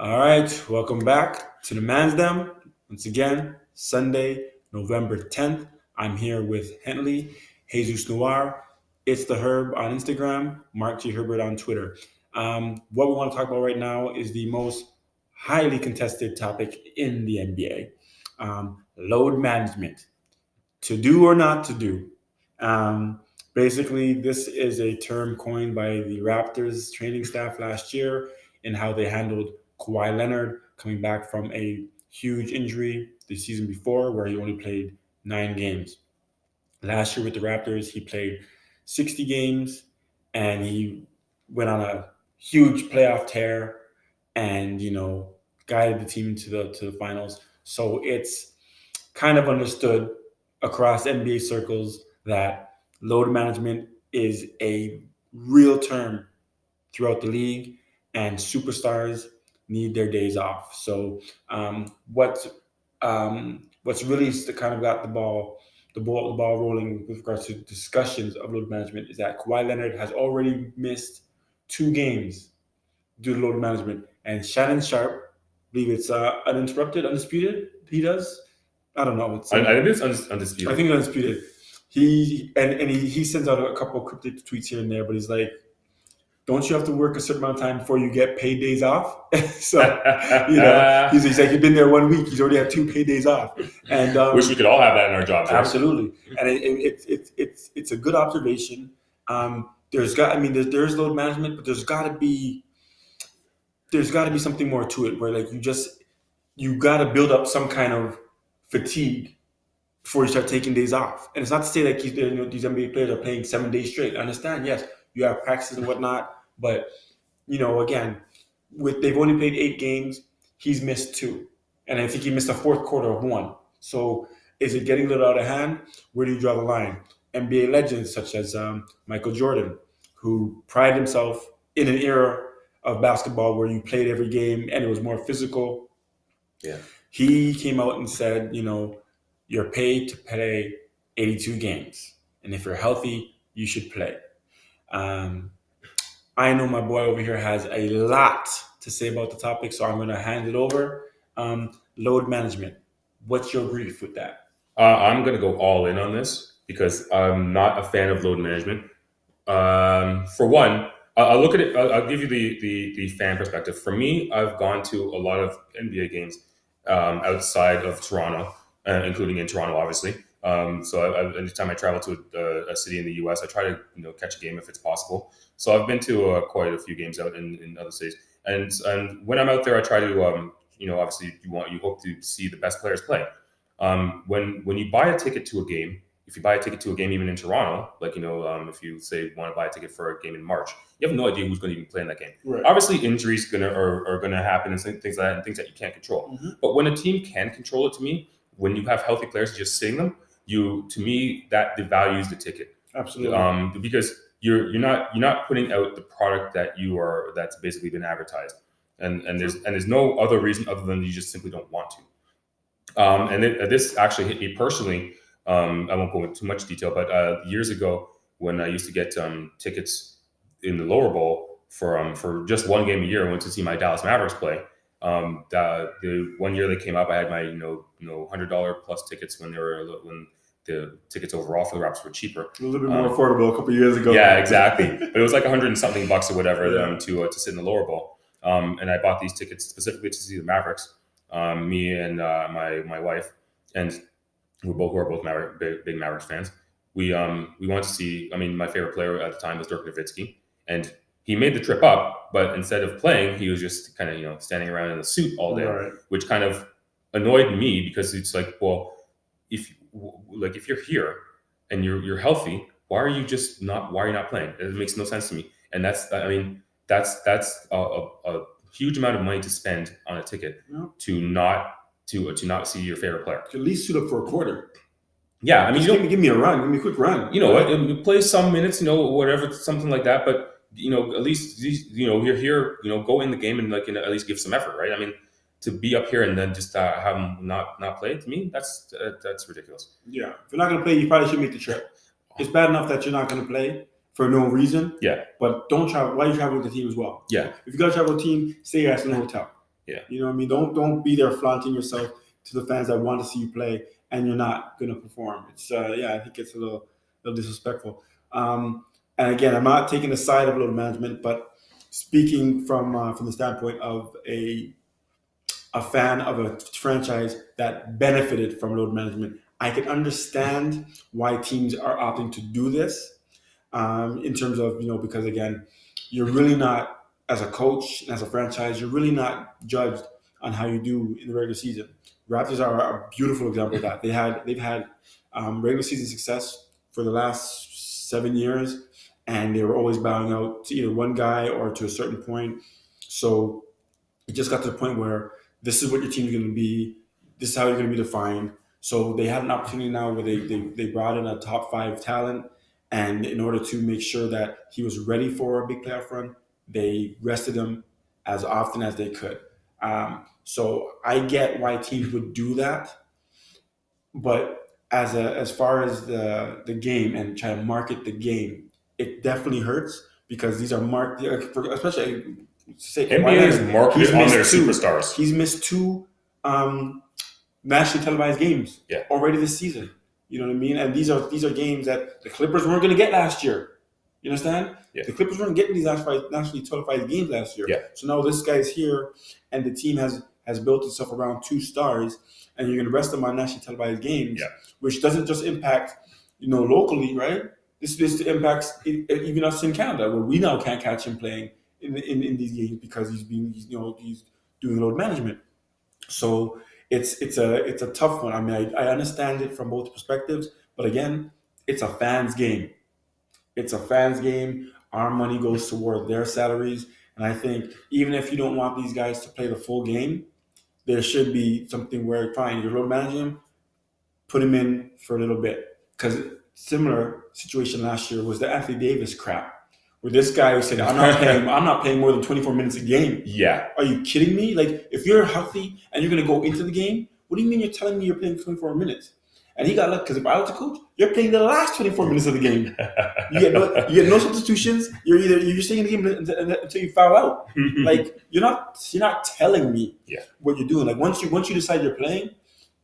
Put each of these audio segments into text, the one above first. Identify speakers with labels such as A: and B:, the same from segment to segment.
A: All right, welcome back to the Mansdem. Once again, Sunday, November 10th. I'm here with Hentley, Jesus Noir. It's the Herb on Instagram, Mark G. Herbert on Twitter. What we want to talk about right now is the most highly contested topic in the NBA, load management. To do or not to do. Basically, this is a term coined by the Raptors training staff last year in how they handled Kawhi Leonard coming back from a huge injury the season before, where he only played 9 games. Last year with the Raptors, he played 60 games and he went on a huge playoff tear and guided the team to the finals. So it's kind of understood across NBA circles that load management is a real term throughout the league, and superstars need their days off. So what's really kind of got the ball rolling with regards to discussions of load management is that Kawhi Leonard has already missed 2 games due to load management, and Shannon Sharp, I believe it's uninterrupted, undisputed. He does. I don't know.
B: I think it's
A: I
B: undisputed.
A: think undisputed. He sends out a couple of cryptic tweets here and there, but he's like, "Don't you have to work a certain amount of time before you get paid days off?" So he's like, "You've been there 1 week. He's already had 2 paid days off." And
B: Wish we could all have that in our jobs. Right?
A: Absolutely, and it's a good observation. There's load management, but there's got to be something more to it, where like you got to build up some kind of fatigue before you start taking days off. And it's not to say that these NBA players are playing 7 days straight. I understand, yes, you have practices and whatnot, but again, they've only played 8 games. He's missed 2, and I think he missed a fourth quarter of 1. So is it getting a little out of hand? Where do you draw the line? NBA legends such as Michael Jordan, who prided himself in an era of basketball where you played every game and it was more physical.
B: Yeah.
A: He came out and said, you're paid to play 82 games. And if you're healthy, you should play. I know my boy over here has a lot to say about the topic, so I'm going to hand it over. Load management. What's your brief with that?
B: I'm going to go all in on this because I'm not a fan of load management. For one, I'll look at it. I'll give you the fan perspective. For me, I've gone to a lot of NBA games outside of Toronto, including in Toronto, obviously. So anytime I travel to a city in the U.S., I try to catch a game if it's possible. So I've been to quite a few games out in other cities, and when I'm out there, I try to obviously you hope to see the best players play. When you buy a ticket to a game, if you buy a ticket to a game even in Toronto, like if you say you want to buy a ticket for a game in March, you have no idea who's going to even play in that game.
A: Right.
B: Obviously, injuries are going to happen and things like that, and things that you can't control.
A: Mm-hmm.
B: But when a team can control it, to me, when you have healthy players just sitting them, to me that devalues the ticket.
A: Absolutely.
B: Because you're not putting out the product that's basically been advertised, and there's no other reason other than you just simply don't want to. This actually hit me personally. I won't go into too much detail, but years ago when I used to get tickets in the lower bowl for just one game a year, I went to see my Dallas Mavericks play. The 1 year they came up, I had my $100 plus tickets when the tickets overall for the Raptors were cheaper.
A: A little bit more affordable a couple of years ago.
B: Yeah, exactly. But it was like $100 and something bucks or whatever to sit in the lower bowl. And I bought these tickets specifically to see the Mavericks. Me and my wife, and who are both big Mavericks fans. We wanted to see. I mean, my favorite player at the time was Dirk Nowitzki, and he made the trip up, but instead of playing, he was just kind of standing around in a suit all day,
A: Right.
B: which kind of annoyed me because it's like, well, if you're here and you're healthy, why are you not playing? It makes no sense to me. And that's a huge amount of money to spend on a ticket to not see your favorite player.
A: At least suit up for a quarter.
B: Yeah, I mean,
A: give me a run, give me a quick run.
B: Play some minutes, whatever, something like that. But at least you're here, go in the game and at least give some effort, right? I mean, to be up here and then just have them not play, to me, that's ridiculous.
A: Yeah, if you're not going to play, you probably should make the trip. It's bad enough that you're not going to play for no reason.
B: Yeah.
A: But don't travel. Why you travel with the team as well?
B: Yeah.
A: If you got to travel with the team, stay your ass in the hotel.
B: Yeah.
A: You know what I mean? Don't be there flaunting yourself to the fans that want to see you play and you're not going to perform. It's I think it's a little disrespectful. And again, I'm not taking the side of load management, but speaking from the standpoint of a fan of a franchise that benefited from load management, I can understand why teams are opting to do this in terms of, because again, you're really not, as a coach and as a franchise, you're really not judged on how you do in the regular season. Raptors are a beautiful example of that. They've had regular season success for the last 7 years, and they were always bowing out to either one guy or to a certain point. So it just got to the point where this is what your team's going to be. This is how you're going to be defined. So they had an opportunity now where they brought in a top 5 talent, and in order to make sure that he was ready for a big playoff run, they rested him as often as they could. So I get why teams would do that, but as far as the game and trying to market the game, it definitely hurts because these are marked, especially say
B: NBA is marketed on their superstars.
A: He's missed 2 nationally televised games already this season. You know what I mean? And these are games that the Clippers weren't going to get last year. You understand?
B: Yeah.
A: The Clippers weren't getting these nationally televised games last year.
B: Yeah.
A: So now this guy's here, and the team has built itself around 2 stars, and you're going to rest them on nationally televised games, which doesn't just impact locally, right? This impacts even us in Canada, where we now can't catch him playing in these games because he's doing load management. So it's a tough one. I mean, I understand it from both perspectives, but again, it's a fans game. It's a fans game. Our money goes toward their salaries, and I think even if you don't want these guys to play the full game, there should be something where fine, you're load managing him, put him in for a little bit. Because similar situation last year was the Anthony Davis crap, where this guy was saying, I'm not playing more than 24 minutes a game.
B: Yeah.
A: Are you kidding me? Like, if you're healthy and you're going to go into the game, what do you mean you're telling me you're playing 24 minutes? And he got lucky because if I was a coach, you're playing the last 24 minutes of the game. You get no substitutions. You're staying in the game until you foul out. Like, you're not telling me what you're doing. Like, once you decide you're playing,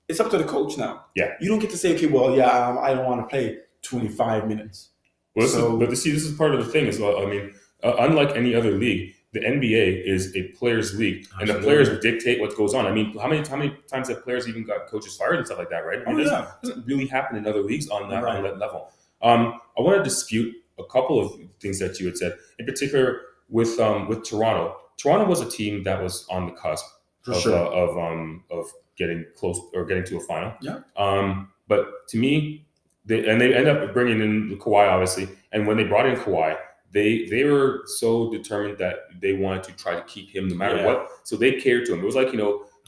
A: it's up to the coach now.
B: Yeah.
A: You don't get to say, okay, well, I don't want to play 25 minutes.
B: Well, this is part of the thing as well. I mean, unlike any other league, the NBA is a players' league, and the players dictate what goes on. I mean, how many times have players even got coaches fired and stuff like that, right? I mean, it doesn't really happen in other leagues on that level. I want to dispute a couple of things that you had said, in particular with Toronto. Toronto was a team that was on the cusp of getting close or getting to a final.
A: Yeah.
B: But to me, they end up bringing in Kawhi, obviously, and when they brought in Kawhi, they were so determined that they wanted to try to keep him no matter what. So they cared to him. It was like,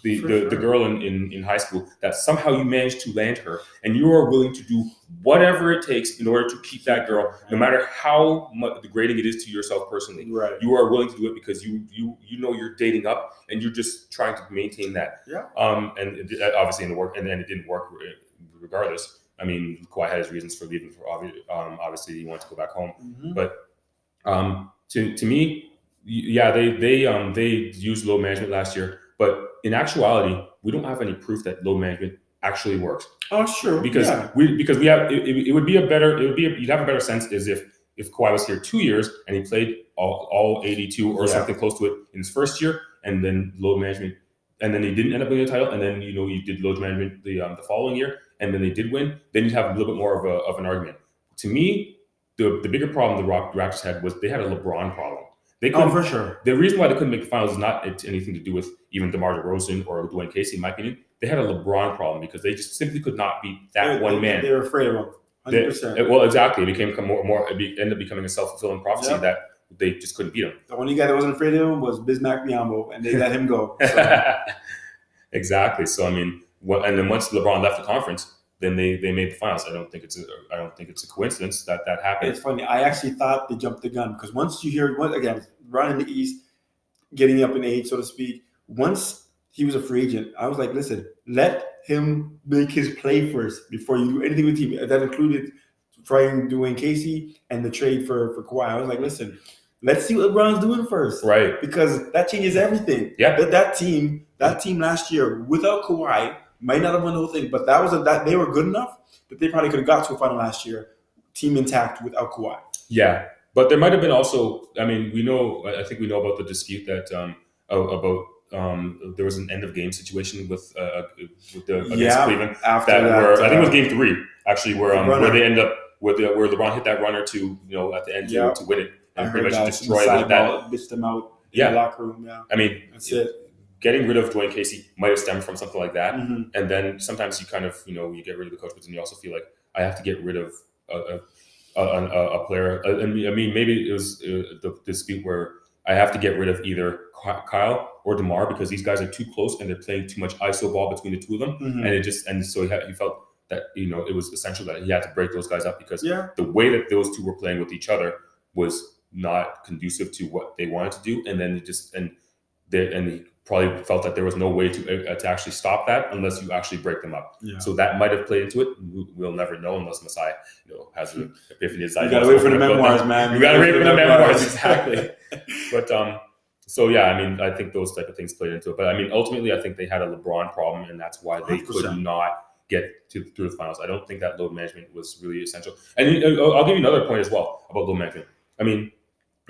B: the girl in high school that somehow you managed to land her, and you are willing to do whatever it takes in order to keep that girl, no matter how much degrading it is to yourself personally.
A: Right.
B: You are willing to do it because you know you're dating up, and you're just trying to maintain that.
A: Yeah.
B: And obviously in the work, and then it didn't work regardless. I mean, Kawhi had his reasons for leaving. Obviously, he wanted to go back home, but. To me, they used load management last year, but in actuality, we don't have any proof that load management actually works.
A: Oh, sure.
B: Because we have it would be you'd have a better sense as if Kawhi was here 2 years and he played all 82 or something close to it in his first year, and then load management, and then he didn't end up winning the title, and then you did load management the following year, and then they did win. Then you'd have a little bit more of an argument. To me, the bigger problem the Raptors had was they had a LeBron problem.
A: For sure.
B: The reason why they couldn't make the finals is not anything to do with even DeMar DeRozan or Dwayne Casey, in my opinion. They had a LeBron problem because they just simply could not beat that one man.
A: They were afraid of him. 100%.
B: Well, exactly. It became more. It ended up becoming a self-fulfilling prophecy that they just couldn't beat him.
A: The only guy that wasn't afraid of him was Bismack Biyombo, and they let him go. So.
B: Exactly. So I mean, and then once LeBron left the conference, then they made the finals. I don't think it's a coincidence that happened.
A: It's funny. I actually thought they jumped the gun because once you hear again running the East, getting up in age, so to speak. Once he was a free agent, I was like, listen, let him make his play first before you do anything with him. That included trying Dwayne Casey and the trade for Kawhi. I was like, listen, Let's see what LeBron's doing first,
B: Right.
A: because that changes everything.
B: Yeah.
A: That team last year without Kawhi might not have won the whole thing, but that they were good enough that they probably could have got to a final last year, team intact without Kawhi.
B: Yeah, but there might have been also. I mean, we know. I think we know about the dispute that about there was an end of game situation with against Cleveland.
A: After
B: That
A: that,
B: where I think it was Game 3 actually, where
A: runner.
B: they end up where LeBron hit that runner to at the end
A: Yep.
B: to win it
A: I
B: and
A: heard
B: pretty much
A: that
B: destroy
A: side
B: that.
A: ball, bitched them out in
B: Yeah.
A: the locker room. Yeah,
B: I mean,
A: that's it.
B: Getting rid of Dwayne Casey might have stemmed from something like that,
A: Mhm.
B: and then sometimes you kind of you get rid of the coach, but then you also feel like I have to get rid of a player. I mean, maybe it was the dispute where I have to get rid of either Kyle or DeMar because these guys are too close and they're playing too much ISO ball between the two of them,
A: Mhm.
B: and so he felt that it was essential that he had to break those guys up because
A: Yeah.
B: the way that those two were playing with each other was not conducive to what they wanted to do, and then he probably felt that there was no way to actually stop that unless you actually break them up.
A: Yeah.
B: So that might have played into it. We'll never know unless Masai, has an epiphany.
A: You gotta wait for the memoirs, man.
B: You gotta wait for the memoirs, exactly. But so yeah, I mean, I think those type of things played into it. But I mean, ultimately, I think they had a LeBron problem, and that's why they
A: 100%.
B: could not get through the finals. I don't think that load management was really essential. And I'll give you another point as well about load management. I mean,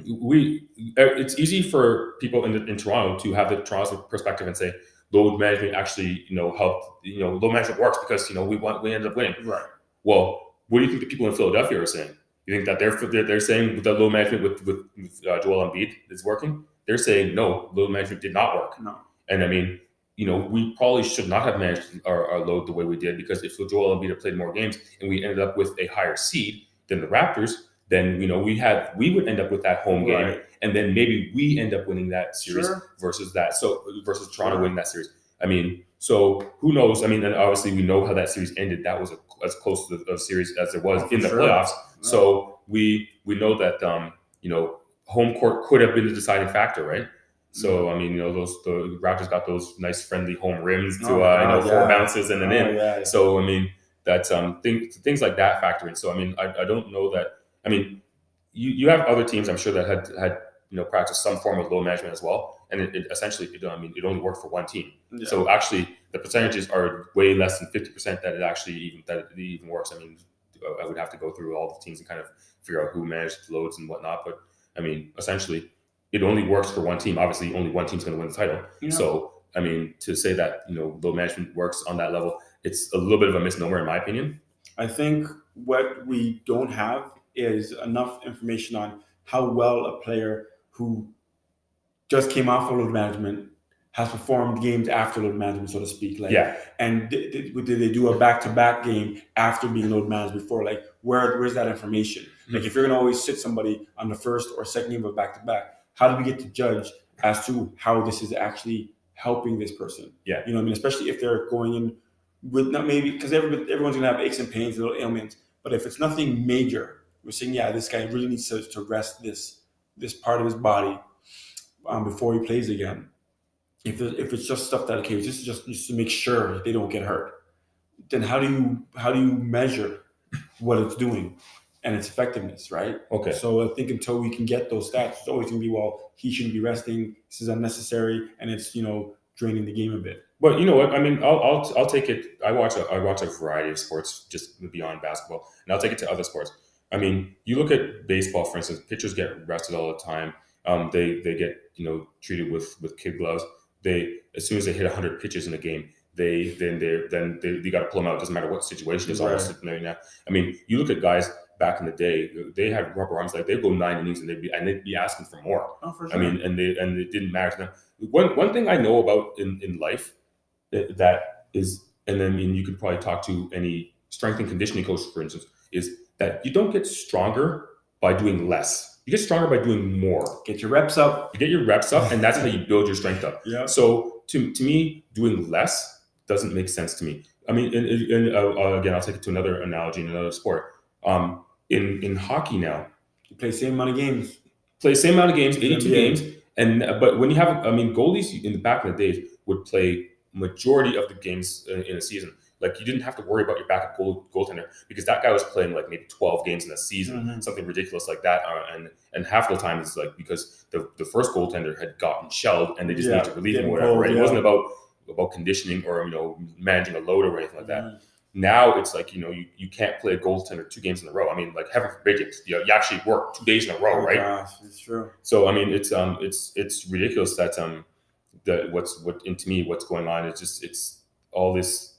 B: it's easy for people in Toronto to have the Toronto perspective and say load management actually helped. Load management works because we ended up winning.
A: Right.
B: Well, what do you think the people in Philadelphia are saying? You think that they're saying that load management with Joel Embiid is working? They're saying no, load management did not work.
A: No.
B: And I mean, we probably should not have managed our load the way we did, because if Joel Embiid had played more games and we ended up with a higher seed than the Raptors, then we would end up with that home game,
A: Right.
B: and then maybe we end up winning that series versus Toronto winning that series. I mean, so who knows? I mean, and obviously we know how that series ended. That was as close to the series as there was in the playoffs.
A: Right.
B: So we know that home court could have been the deciding factor, right? So I mean, the Raptors got those nice friendly home rims to 4 bounces and then in.
A: Yeah.
B: So I mean, that's things like that factor in. So I mean, I don't know that. I mean, you have other teams, I'm sure, that had practiced some form of load management as well, and it essentially it only worked for one team.
A: Yeah.
B: So actually, the percentages are way less than 50% that it even works. I mean, I would have to go through all the teams and kind of figure out who managed loads and whatnot. But I mean, essentially, it only works for one team. Obviously, only one team's going to win the title. Yeah. So I mean, to say that load management works on that level, it's a little bit of a misnomer in my opinion.
A: I think what we don't have is enough information on how well a player who just came off of load management has performed games after load management, so to speak. And did they do a back-to-back game after being load managed before? Like, where's that information? Mm-hmm. Like, if you're going to always sit somebody on the first or second game of back-to-back, how do we get to judge as to how this is actually helping this person?
B: Yeah.
A: You know what I mean? Especially if they're going in with not maybe, because everyone's going to have aches and pains and little ailments. But if it's nothing major, we're saying, this guy really needs to rest this part of his body before he plays again. If it's just stuff that just to make sure they don't get hurt, then how do you measure what it's doing and its effectiveness, right?
B: Okay.
A: So I think until we can get those stats, it's always going to be, he shouldn't be resting. This is unnecessary, and it's draining the game a bit.
B: But you know what? I mean, I'll take it. I watch a variety of sports just beyond basketball, and I'll take it to other sports. I mean, you look at baseball, for instance. Pitchers get rested all the time. They get treated with kid gloves. As soon as they hit 100 pitches in a game, they got to pull them out. It doesn't matter what situation is almost sitting there now. I mean, you look at guys back in the day; they had rubber arms. Like they'd go 9 innings and they'd be asking for more.
A: Oh, for sure.
B: I mean, and it didn't matter to them. One thing I know about in life that is, and I mean, you could probably talk to any strength and conditioning coach, for instance, is that you don't get stronger by doing less. You get stronger by doing more.
A: Get your reps up.
B: You get your reps up, and that's how you build your strength up.
A: Yeah.
B: So to me, doing less doesn't make sense to me. I mean, again, I'll take it to another analogy in another sport. In hockey now,
A: you play the same amount of games.
B: 82 games. But when you have, I mean, goalies in the back in the days would play majority of the games in a season. Like you didn't have to worry about your backup goaltender because that guy was playing like maybe 12 games in a season, something ridiculous like that. And half the time it's like because the first goaltender had gotten shelled and they just need to relieve him or whatever, right? It wasn't about conditioning or managing a load or anything like that. Now it's like you can't play a goaltender 2 games in a row. I mean, like heaven forbid you actually work 2 days in a row, right?
A: Gosh, it's true.
B: So I mean, it's ridiculous that to me what's going on. It's all this.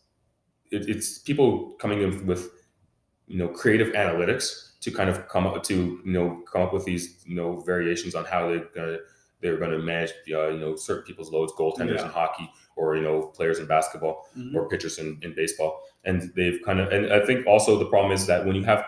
B: It's people coming in with creative analytics to kind of come up with these variations on how they're gonna manage certain people's loads, goaltenders in hockey or players in basketball or pitchers in baseball, and they've and I think also the problem is that when you have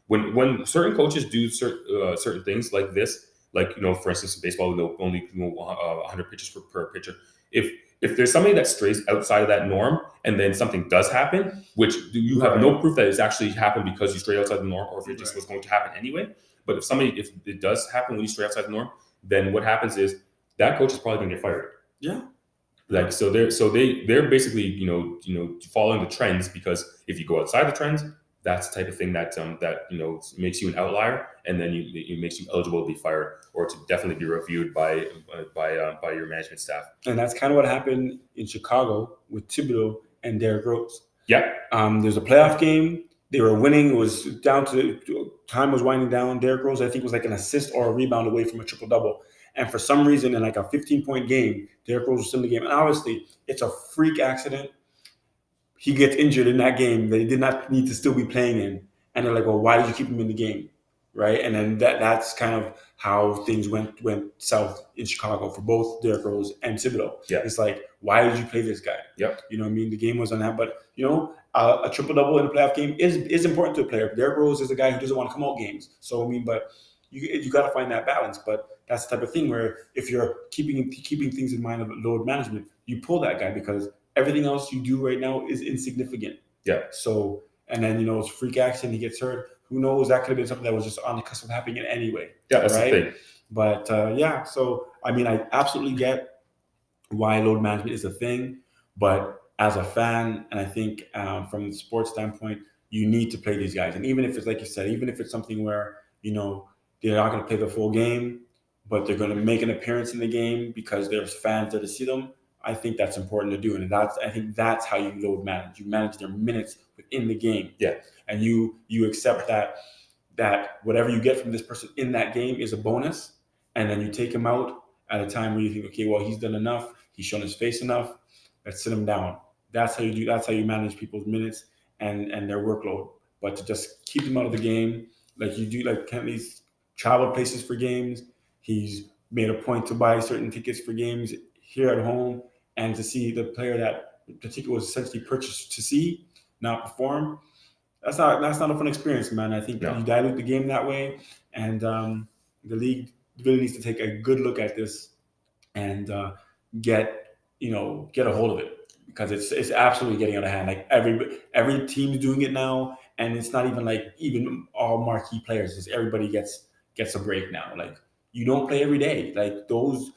B: when certain coaches do certain things like this, like for instance in baseball they'll only 100 pitches per pitcher. If there's somebody that strays outside of that norm and then something does happen, which you have no proof that it's actually happened because you strayed outside the norm or if it just was going to happen anyway. But if it does happen when you stray outside the norm, then what happens is that coach is probably going to get fired.
A: Yeah.
B: Like they're basically following the trends, because if you go outside the trends, that's the type of thing that makes you an outlier, and then it makes you eligible to be fired or to definitely be reviewed by your management staff.
A: And that's kind of what happened in Chicago with Thibodeau and Derrick Rose.
B: Yeah.
A: There's a playoff game. They were winning. It was down to time was winding down. Derrick Rose, I think, was like an assist or a rebound away from a triple-double. And for some reason, in like a 15-point game, Derrick Rose was still in the game. And obviously, it's a freak accident. He gets injured in that game that he did not need to still be playing in. And they're like, well, why did you keep him in the game? Right? And then that's kind of how things went south in Chicago for both Derrick Rose and Thibodeau.
B: Yeah.
A: It's like, why did you play this guy?
B: Yep.
A: You know what I mean? The game was on that. But, a triple-double in a playoff game is important to a player. Derrick Rose is a guy who doesn't want to come out games. So, I mean, but you got to find that balance. But that's the type of thing where if you're keeping things in mind of load management, you pull that guy because everything else you do right now is insignificant.
B: Yeah.
A: So, and then, it's a freak accident, he gets hurt. Who knows? That could have been something that was just on the cusp of happening anyway.
B: Yeah, that's
A: right?
B: the thing.
A: But, so, I mean, I absolutely get why load management is a thing. But as a fan, and I think from the sports standpoint, you need to play these guys. And even if it's, like you said, even if it's something where, they're not going to play the full game, but they're going to make an appearance in the game because there's fans there to see them, I think that's important to do. And I think that's how you load manage. You manage their minutes within the game.
B: Yeah.
A: And you accept that whatever you get from this person in that game is a bonus. And then you take him out at a time where you think, okay, well, he's done enough. He's shown his face enough. Let's sit him down. That's how you do. That's how you manage people's minutes and their workload. But to just keep them out of the game, like you do, like Kentley's traveled places for games. He's made a point to buy certain tickets for games here at home, and to see the player that the ticket was essentially purchased to see not perform. That's not a fun experience, man. I think you dilute the game that way, and the league really needs to take a good look at this and get a hold of it, because it's absolutely getting out of hand. Like every team's doing it now, and it's not even like even all marquee players. It's everybody gets a break now. Like you don't play every day. Like those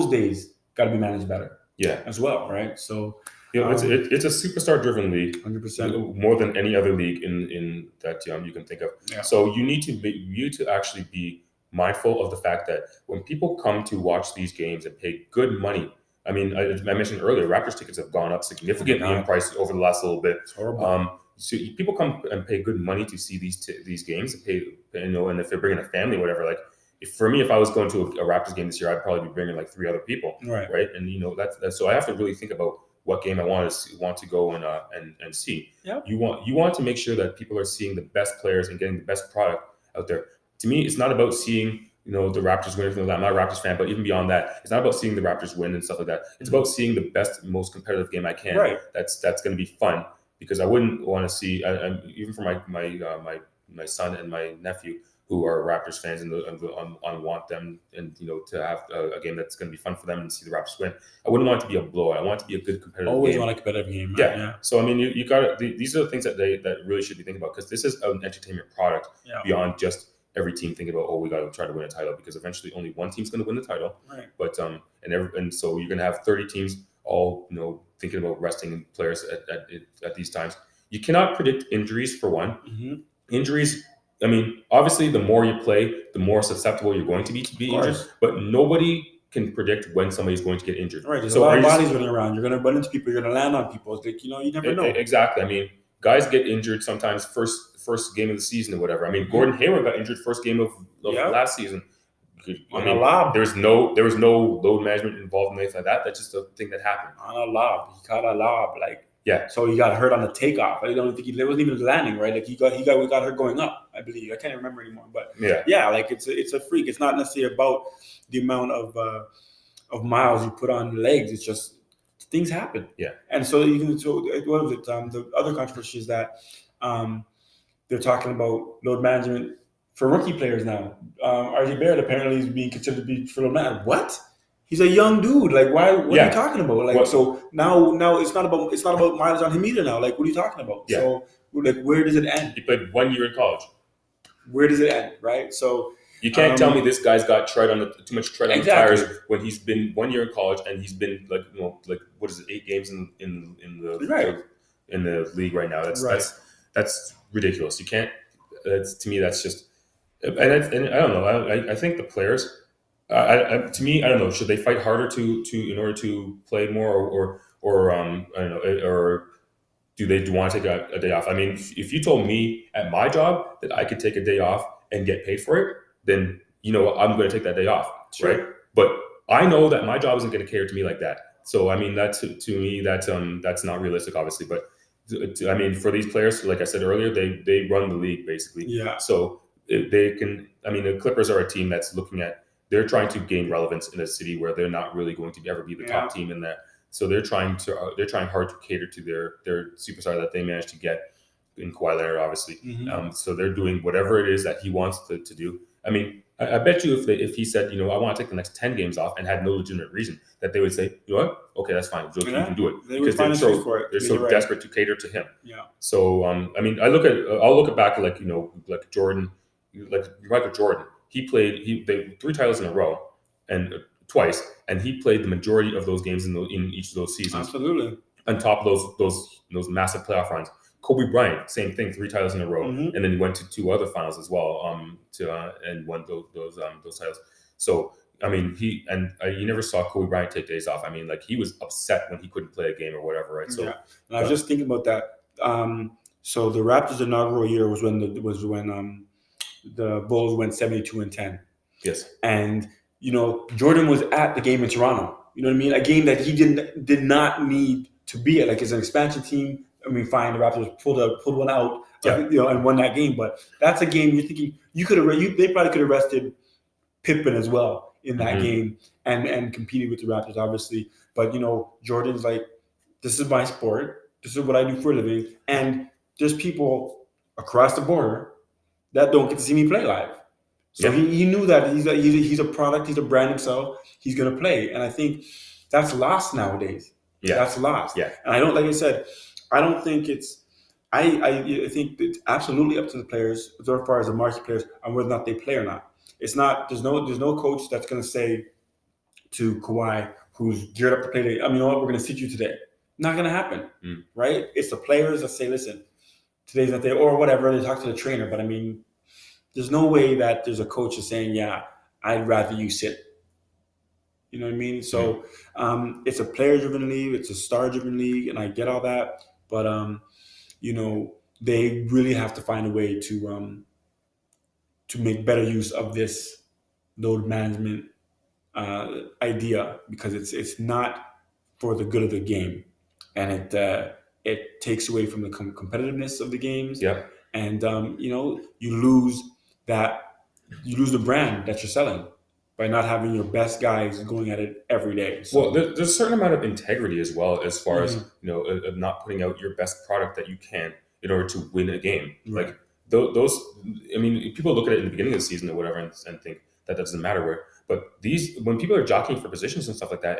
A: days got to be managed better.
B: Yeah,
A: as well, right? So
B: it's a superstar-driven league,
A: 100%,
B: more than any other league in that you can think of. Yeah. So you need to actually be mindful of the fact that when people come to watch these games and pay good money. I mean, I mentioned earlier, Raptors tickets have gone up significantly in price over the last little bit.
A: It's horrible.
B: So people come and pay good money to see these games, and if they're bringing a family, or whatever. Like, if I was going to a Raptors game this year, I'd probably be bringing like 3 other people, right? And that's so I have to really think about what game I want to go and see.
A: Yep.
B: You want to make sure that people are seeing the best players and getting the best product out there. To me, it's not about seeing the Raptors win. I'm not a Raptors fan, but even beyond that, it's not about seeing the Raptors win and stuff like that. It's about seeing the best, most competitive game I can.
A: Right.
B: That's going to be fun, because I wouldn't want to see even for my son and my nephew, who are Raptors fans, and want them and to have a game that's going to be fun for them and see the Raptors win. I wouldn't want it to be a blowout. I want it to be a good competitive
A: Always
B: game.
A: want a competitive game.
B: Right? Yeah. So I mean, you got these are the things that really should be thinking about, because this is an entertainment product beyond just every team thinking about, we got to try to win a title, because eventually only one team's going to win the title.
A: Right.
B: But and so you're going to have 30 teams all thinking about resting players at these times. You cannot predict injuries for one.
A: Mm-hmm.
B: Injuries. I mean, obviously, the more you play, the more susceptible you're going to be
A: Of
B: injured.
A: course.
B: But nobody can predict when somebody's going to get injured.
A: Right. There's a
B: So
A: lot
B: are
A: of
B: you just
A: bodies running around. You're going to run into people. You're going to land on people. It's like, you never know.
B: exactly? I mean, guys get injured sometimes first game of the season or whatever. I mean, Gordon Hayward got injured first game of
A: Yeah.
B: last season.
A: On a lob.
B: there was no load management involved in anything like that. That's just a thing that happened.
A: On a lob. He caught a lob. Like,
B: Yeah.
A: so he got hurt on the takeoff. I don't think it wasn't even landing, right? Like he got hurt going up, I believe. I can't remember anymore. But
B: yeah,
A: like it's a freak. It's not necessarily about the amount of miles you put on legs. It's just things happen.
B: Yeah.
A: And so what was it? The other controversy is that they're talking about load management for rookie players now. RJ Barrett apparently is being considered to be for load management. What? He's a young dude. Like, why? What are you talking about? Like, so now it's not about mileage on him either. Now, like, what are you talking about?
B: Yeah.
A: So, like, where does it end?
B: He played 1 year in college.
A: Where does it end? Right. So
B: you can't tell me this guy's got too much tread on the tires when he's been 1 year in college and he's been like what is it, 8 games in the league right now. That's ridiculous. You can't. To me, that's just. And I don't know. I think the players. To me, I don't know. Should they fight harder to in order to play more, or I don't know, or do they want to take a day off? I mean, if you told me at my job that I could take a day off and get paid for it, then I'm going to take that day off,
A: sure.
B: right? But I know that my job isn't going to cater to me like that. So I mean, that's to me that's not realistic, obviously. But I mean, for these players, like I said earlier, they run the league basically.
A: Yeah.
B: So they can. I mean, the Clippers are a team that's looking at. They're trying to gain relevance in a city where they're not really going to ever be the top team in that. So they're trying hard to cater to their superstar that they managed to get in Kawhi Leonard, obviously.
A: Mm-hmm.
B: So they're doing whatever it is that he wants to do. I mean, I bet you if he said, I want to take the next 10 games off and had no legitimate reason, that they would say, you know what, okay, that's fine. You can do it.
A: Because they're
B: so desperate to cater to him.
A: Yeah.
B: So I mean, I'll look back like Jordan, like Michael Jordan. They 3 titles in a row and twice, and he played the majority of those games in each of those seasons.
A: Absolutely.
B: On top of those massive playoff runs. Kobe Bryant, same thing, 3 titles in a row, and then he went to 2 other finals as well, and won those titles. So I mean, you never saw Kobe Bryant take days off. I mean, like he was upset when he couldn't play a game or whatever, right? So,
A: and I was just thinking about that. So the Raptors' inaugural year was when the Bulls went 72-10.
B: Yes.
A: And Jordan was at the game in Toronto. You know what I mean? A game that he did not need to be at. Like it's an expansion team. I mean, fine, the Raptors pulled one out, and won that game. But that's a game you're thinking they probably could have rested Pippen as well in that game and competed with the Raptors, obviously. But Jordan's like, this is my sport. This is what I do for a living, and there's people across the border that don't get to see me play live. So he knew that he's a product, he's a brand himself. He's gonna play, and I think that's lost nowadays.
B: Yeah,
A: that's lost.
B: Yeah,
A: and I don't, like I said, I don't think it's. I think it's absolutely up to the players as far as the marquee players on whether or not they play or not. It's not. There's no coach that's gonna say to Kawhi, who's geared up to play today, you know what, we're gonna sit you today. Not gonna happen, right? It's the players that say, listen, today's not day or whatever. They talk to the trainer, but I mean. There's no way that there's a coach that's saying, yeah, I'd rather you sit. You know what I mean? So it's a player-driven league. It's a star-driven league, and I get all that. But, they really have to find a way to make better use of this load management idea because it's not for the good of the game. And it takes away from the competitiveness of the games.
B: Yeah.
A: And, you lose the brand that you're selling by not having your best guys going at it every day.
B: So, well, there's a certain amount of integrity as well, as far as of not putting out your best product that you can in order to win a game.
A: Right.
B: Like those, I mean, people look at it in the beginning of the season or whatever and think that doesn't matter. But when people are jockeying for positions and stuff like that,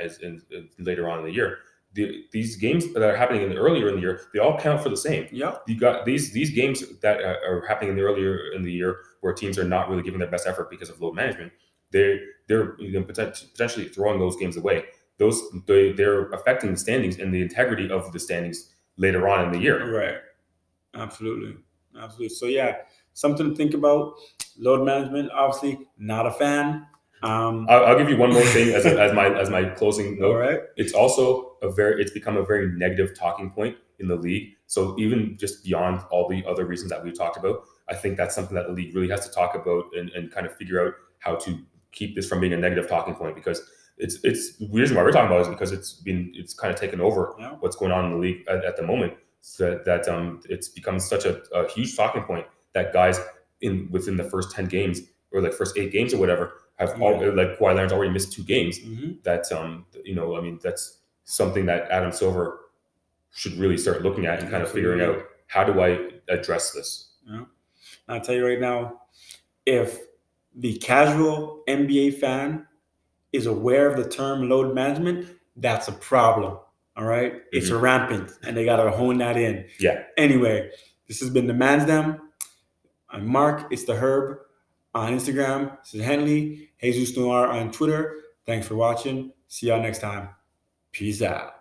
B: later on in the year. These games that are happening earlier in the year, they all count for the same.
A: Yeah,
B: you got these games that are happening earlier in the year where teams are not really giving their best effort because of load management. They're potentially throwing those games away. they're affecting the standings and the integrity of the standings later on in the year.
A: Right. Absolutely. So yeah, something to think about. Load management, obviously, not a fan.
B: I'll give you one more thing as my closing note.
A: All right.
B: It's become a very negative talking point in the league. So even just beyond all the other reasons that we talked about, I think that's something that the league really has to talk about and kind of figure out how to keep this from being a negative talking point, because it's the reason why we're talking about it is because it's kind of taken over what's going on in the league at the moment. So that it's become such a huge talking point that guys within the first 10 games or like first 8 games or whatever have like Kawhi Leonard's already missed 2 games. That's that's something that Adam Silver should really start looking at and kind of figuring out, how do I address this?
A: Yeah. I'll tell you right now, if the casual NBA fan is aware of the term load management, that's a problem. All right? It's rampant, and they got to hone that in.
B: Yeah.
A: Anyway, this has been the Mansdem. I'm Mark. It's the Herb on Instagram. This is Henley. Jesus Noir on Twitter. Thanks for watching. See y'all next time. Peace out.